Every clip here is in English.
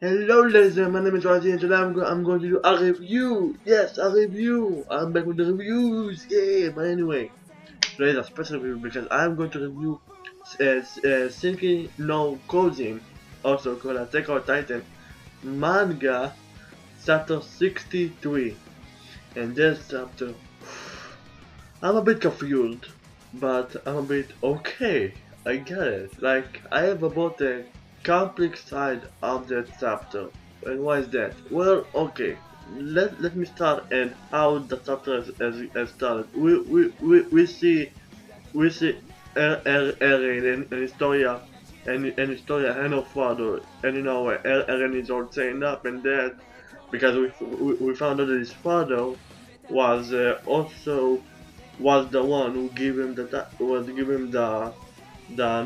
Hello ladies and my name is Raji and today I'm going to do a review. Yes, a review. I'm back with the reviews. Yeah, but anyway, today is a special review because I'm going to review Sinking no Kojin, also called Attack on Titan, manga chapter 63. And this chapter, I'm a bit confused, but I'm a bit okay. I get it. Like, I have about the complex side of that chapter. And why is that? Well, okay. Let me start and how the chapter has started. We see Eren and Historia and Historia and her father, and Eren is all chained up and dead because we found out that his father was also was the one who gave him the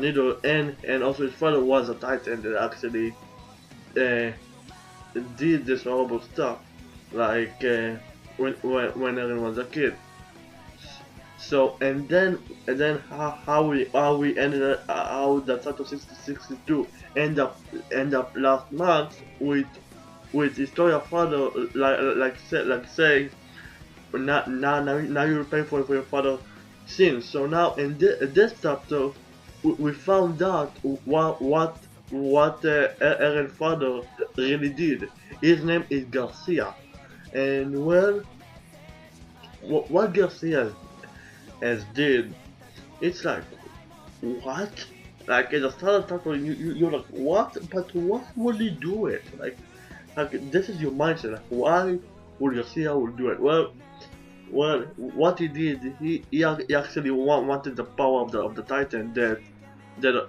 needle, and also his father was a titan that actually uh, did this horrible stuff, like when Eren was a kid. So and then how we ended up, how the Sato 6062 end up last month with Historia father like saying now you're paying for your father sins. So now in this chapter we found out what Eren's father really did. His name is Garcia, and well, what Garcia has did, it's like what? Like at the start of the chapter, you're like what? But what would he do it? Like this is your mindset. Like why would Garcia would do it? Well, what he did, he actually wanted the power of the Titan that the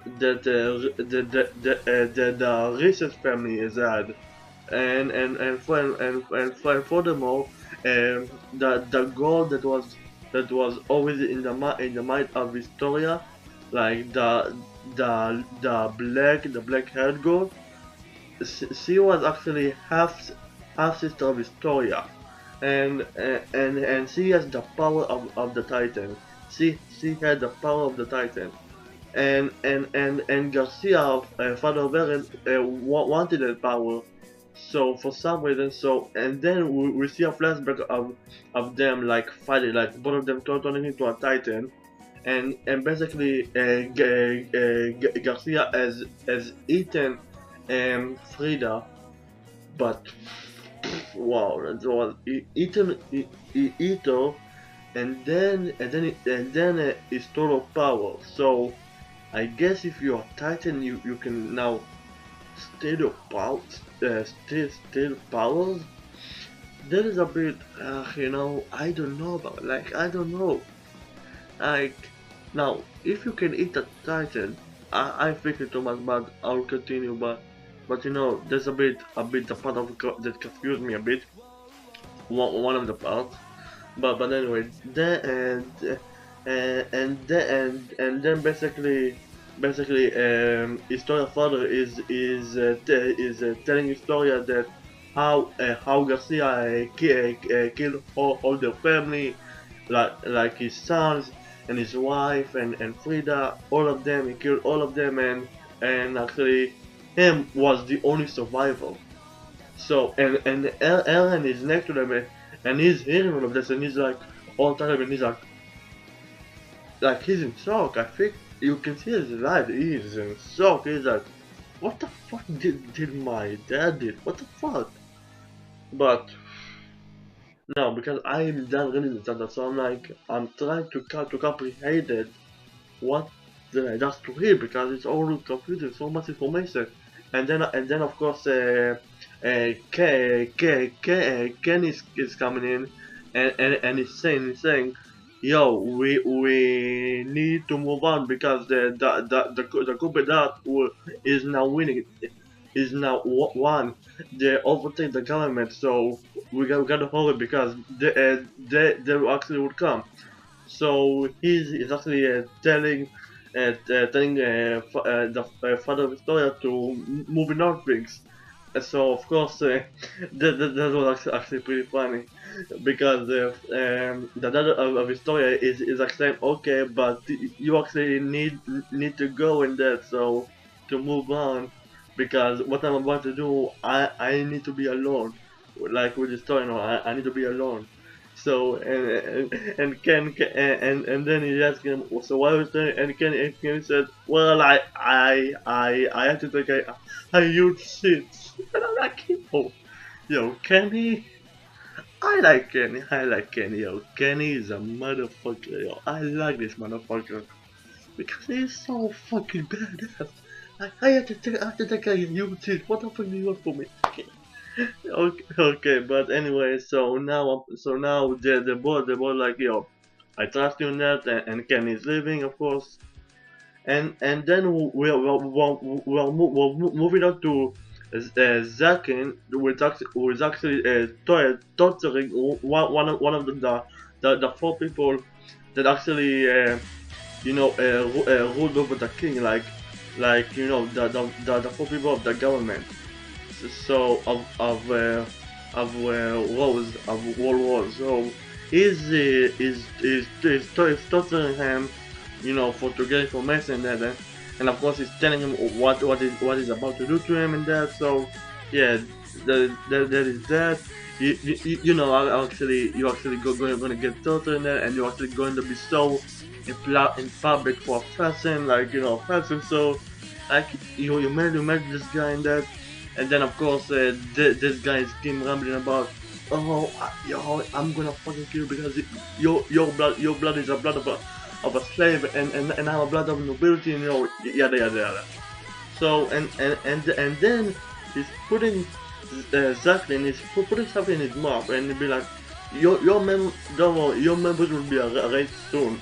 Research family has had, and furthermore, the goal that was always in the mind of Historia, like the black haired girl, she was actually half sister of Historia, and she has the power of the Titan. She had the power of the Titan, and Garcia, father of Eren, wanted that power. So for some reason, and then we see a flashback of them like fighting, like both of them turning into a Titan, and basically Garcia has eaten Frida, but wow, that was eaten Ito, and then his total power. So I guess if you're a Titan, you can now steal power, steal powers. That is a bit, I don't know about. Like I don't know. Like now, if you can eat a Titan, I think it's too much, but I'll continue. But there's a bit the part of that confused me a bit. One of the parts. But anyway, then basically Historia father is telling Historia that how Garcia killed all the family, like his sons and his wife and Frida, all of them. He killed all of them, and actually him was the only survivor. So and Ellen is next to them, and he's hearing all of this, and he's like all the time, and he's like he's in shock. I think you can see his life. He is in shock. He's like, what the fuck did my dad did? What the fuck? But no, because I'm done reading the chapter, so I'm trying to comprehend it. What did I just read? Because it's all confusing, so much information. And then of course Ken is coming in, and he's saying, yo, we need to move on because the Kubedat is now winning, is now won. They overtake the government, so we gotta hold it because they actually would come. So he's actually telling the father of Historia to move in things. So of course that was actually pretty funny because the dad of Historia is actually saying, okay, but you actually need to go in that, so to move on because what I'm about to do, I need to be alone, like with the story. No, I need to be alone. So and and then he asked him, so why was there? And Ken said, well, I had to take a huge shit. And I'm like, yo, Kenny. I like Kenny, yo. Kenny is a motherfucker, yo. I like this motherfucker because he's so fucking badass. I have to take a huge shit. What the fuck do you want from me? Okay, but anyway, so now the boy like, yo, I trust you in that, and Kenny's leaving, of course, and then we're moving on to Zakin, who is actually torturing one of the four people that actually ruled over the king, like the four people of the government. So of Rose of World War. So is torturing him, for to get information and that, and of course he's telling him what is about to do to him and that. So yeah, that is that. Actually you actually going to get tortured in that, and you're actually going to be so in public for a person, like person. So like you met this guy in that, and then of course this guy is keep rambling about, oh, I'm gonna fucking kill you because your blood is a blood of a slave, and I'm a blood of nobility, and yada yada yada. So and then he's putting Zachlin is putting something in his mouth, and he'll be like, don't worry, your members will be erased soon.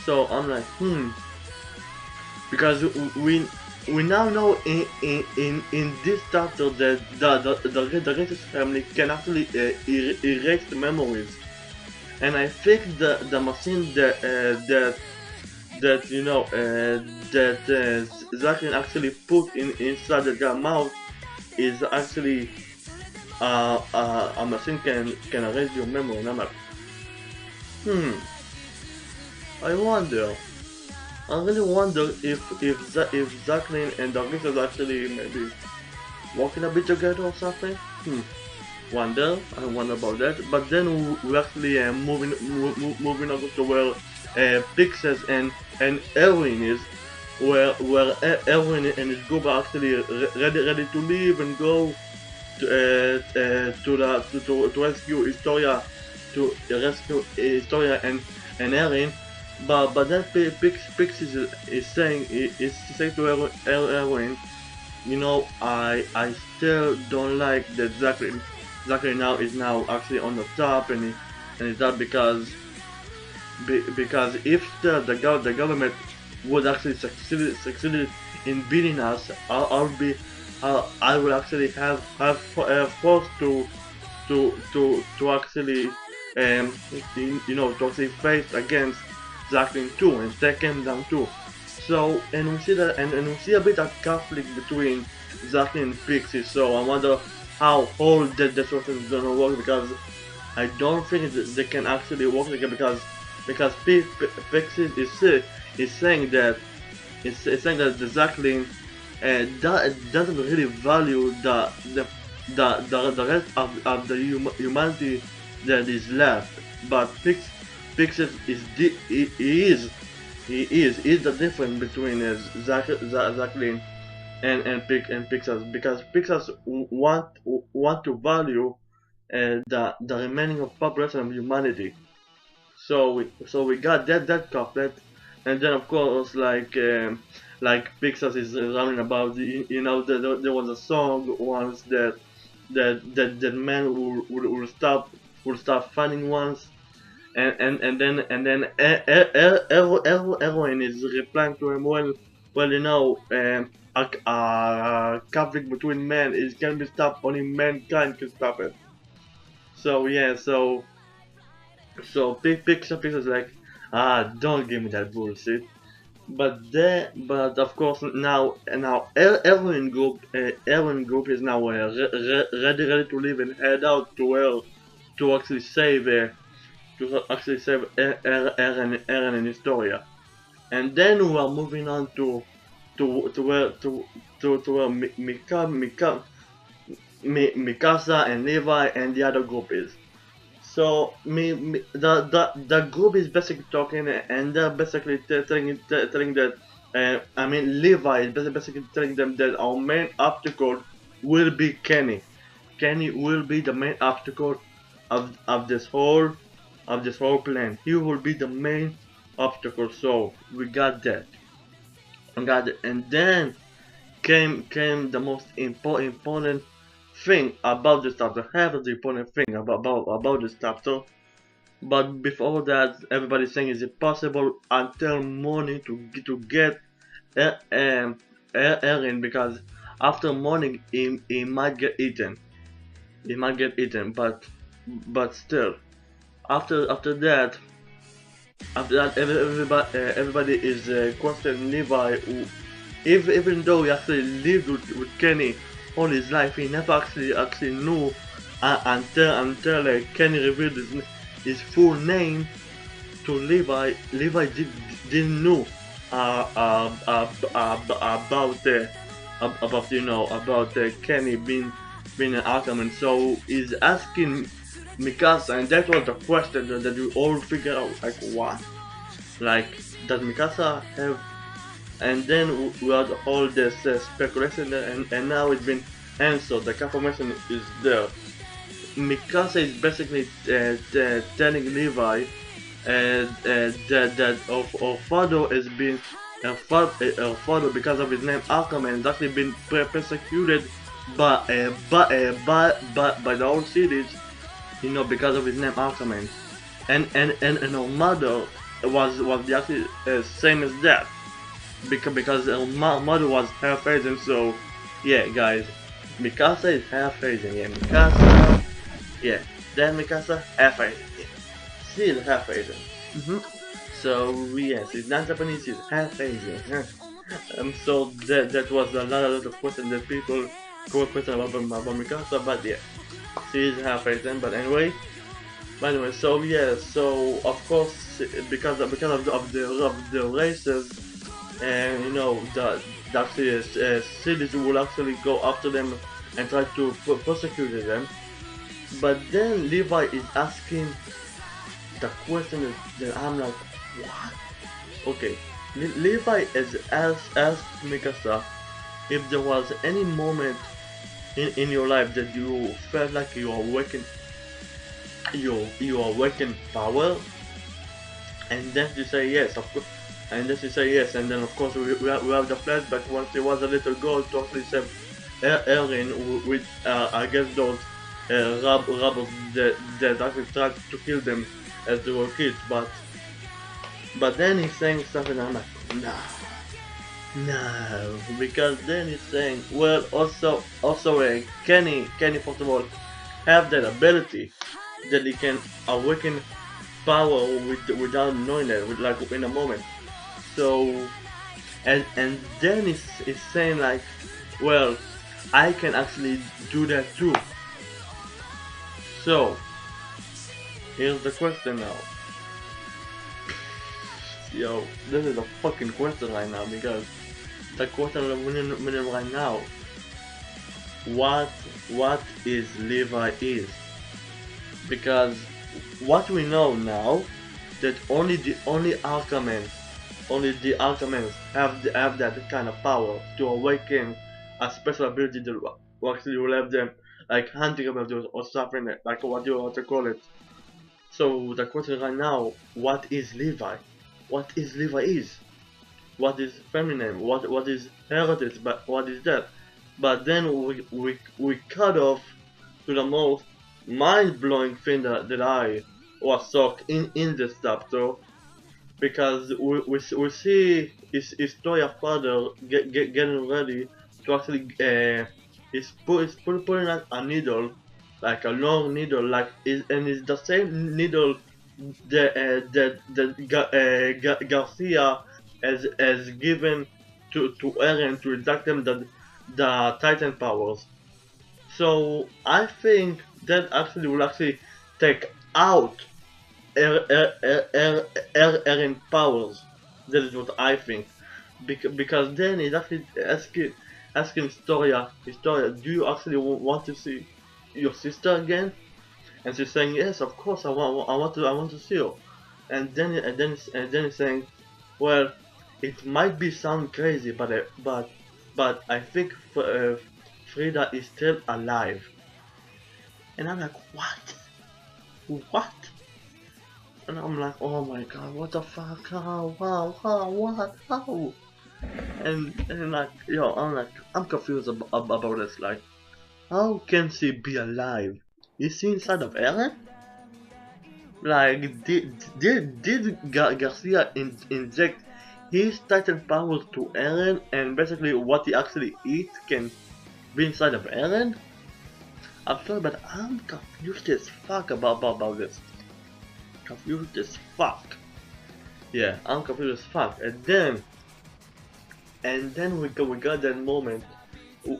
So I'm like, because we now know in this chapter that the Grisha family can actually erase the memories, and I think the machine that Zachlin actually put inside the guy's mouth is actually a machine can erase your memory. And I'm like, I wonder. I really wonder if Jacqueline and Douglas is actually maybe walking a bit together or something. I wonder about that. But then we actually moving over to where Pixels and Erwin is, where Erwin and his group are actually ready to leave and go to rescue Historia, and Erin. But then Pix is saying to Erwin, I still don't like that Zachary now is now actually on the top, and it's that because if the government would actually succeed in beating us, I will actually have forced to actually to actually fight against Jacqueline too and take him down too. So and we see that and we see a bit of conflict between Jacqueline and Pixie. So I wonder how all that process is gonna work, because I don't think they can actually work together, because Pixie is saying that the Jacqueline doesn't really value the rest of the humanity that is left, but Pixel is the difference between Jacqueline and Pixels, because Pixels want to value the remaining of population of humanity. So we got that conflict, and then of course like Pixels is running about there was a song once that man will stop finding once, and then Erwin is replying to him, well a conflict between men is can be stopped, only mankind can stop it. So yeah, so Pixar is like, don't give me that bullshit. But of course now Erwin group is now ready to leave and head out to where to actually save Eren and Historia. And then we are moving on to where Mikasa and Levi and the other group is. So the group is basically talking, and they're basically telling that I mean Levi is basically telling them that our main obstacle will be Kenny. Kenny will be the main obstacle of this whole plan. He will be the main obstacle. So we got that. We got it. And then came the most important thing about this chapter. Half of the important thing about this chapter. But before that, everybody's saying is it possible until morning to get Aaron, because after morning he might get eaten. He might get eaten, but still after that everybody is questioning Levi. Even though he actually lived with Kenny all his life, he never actually knew until Kenny revealed his full name to Levi. Levi didn't know about Kenny being an Ackerman. So he's asking Mikasa, and that was the question that we all figured out. Like what? Like does Mikasa have? And then we had all this speculation, and now it's been answered. The confirmation is there. Mikasa is basically telling Levi that her father has been her father, because of his name Ackerman, has actually been persecuted by the whole cities, because of his name Ackerman, and her mother was actually same as that, because her mother was half Asian. So yeah, guys, Mikasa is half Asian. Yeah, Mikasa. Yeah, then Mikasa half Asian. Yeah. She is half Asian. So yes, she's not Japanese. She's half Asian. So that was a lot of questions that people go question about Mikasa, but yeah, she is half Asian. But anyway, so yeah, so of course because of the races, and the actually cities will actually go after them and try to persecute them. But then Levi is asking the question that I'm like, what? Okay, Levi has asked Mikasa if there was any moment in your life that you felt like you awakened power, and then she say yes, of course. And then she say yes, and then of course we have the flashback once she was a little girl to actually save Eren with I guess those robbers that actually tried to kill them as they were kids, but then he's saying something. I'm like, no, because then he's saying, well, also Kenny first of all have that ability that he can awaken power without knowing that, like in a moment. So and then he's saying like, well, I can actually do that too. So here's the question now. Yo, this is a fucking question right now, because the question I'm winning right now. What is Levi is? Because what we know now, that only the Ackermans have that kind of power to awaken a special ability that actually will have them like hunting abilities or something like what you want to call it. So the question right now, what is Levi? What is Levi is? What is feminine? What is heritage? But what is that? But then we cut off to the most mind-blowing thing that I was shocked in this chapter, because we see his story father getting ready to actually he's putting out a needle, like a long needle, like and it's the same needle that Garcia has given to Eren to exact them the Titan powers. So I think that actually will actually take out Eren powers. That is what I think, because then he's actually asking asking Historia, do you actually want to see your sister again? And she's saying, yes, of course, I want to see her. And then he's saying, well, it might be sound crazy, but I think Frida is still alive. And I'm like, what? What? And I'm like, oh my god, what the fuck? How, what, how? And like, yo, I'm confused about this. Like, how can she be alive? Is she inside of Eren? Like, did Garcia inject his Titan powers to Eren, and basically what he actually eats can be inside of Eren? I'm sorry, but I'm confused as fuck about this. Confused as fuck. Yeah, I'm confused as fuck. And then we got that moment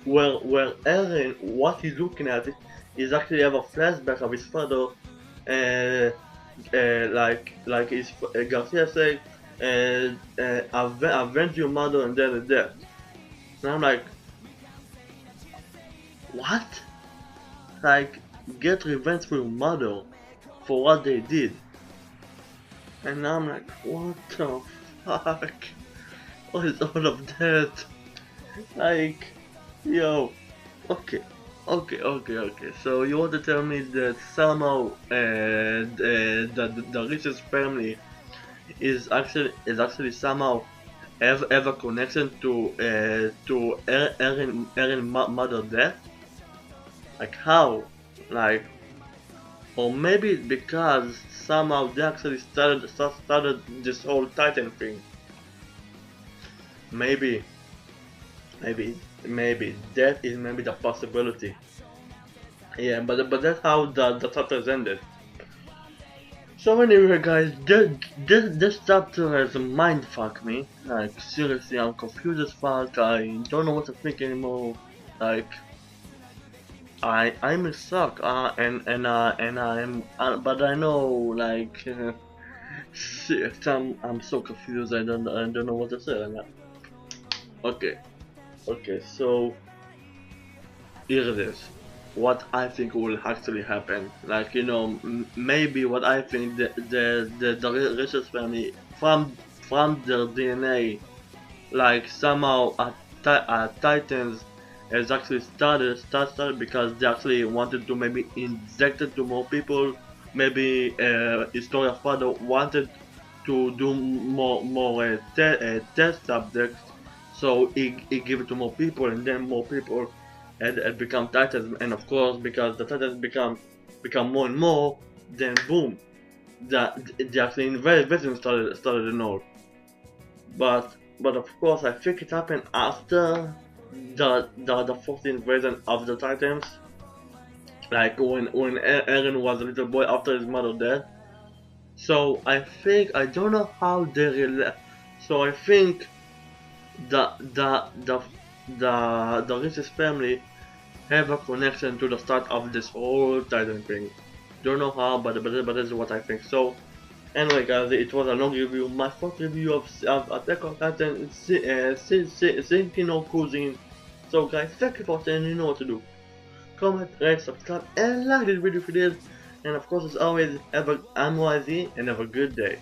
where Eren, what he's looking at is actually have a flashback of his father, like his Garcia saying, avenge your mother and then death. And I'm like, what? Like, get revenge for your mother for what they did. And I'm like, what the fuck? What is all of that? Like, yo, okay. So you want to tell me that somehow the richest family is actually somehow have a connection to Eren mother death? Like how? Like, or maybe it's because somehow they actually started this whole Titan thing. Maybe that is maybe the possibility. Yeah, but that's how the chapters ended. So anyway, guys, this chapter has mindfucked me. Like, seriously, I'm confused as fuck. I don't know what to think anymore. Like, I'm a suck. But I know, like, shit, I'm so confused. I don't know what to say. Okay, so here it is. What I think will actually happen. Like, maybe what I think the richest family from their DNA, like somehow Titans has actually started because they actually wanted to maybe inject it to more people. Maybe Historia father wanted to do more test subjects, so he gave it to more people, and then more people had become Titans, and of course because the Titans become more and more, then boom, the actually invasion started and all. But of course I think it happened after the first invasion of the Titans, like when Eren was a little boy after his mother died. So I don't know how they so I think the richest family have a connection to the start of this whole Titan thing. Don't know how, but this is what I think. So anyway, guys, it was a long review. My first review of Attack on Titan, Sinking no Cuisine. So guys, thank you for watching. You know what to do. Comment, rate, subscribe, and like this video if you did. And of course, as always, have a NYZ and have a good day.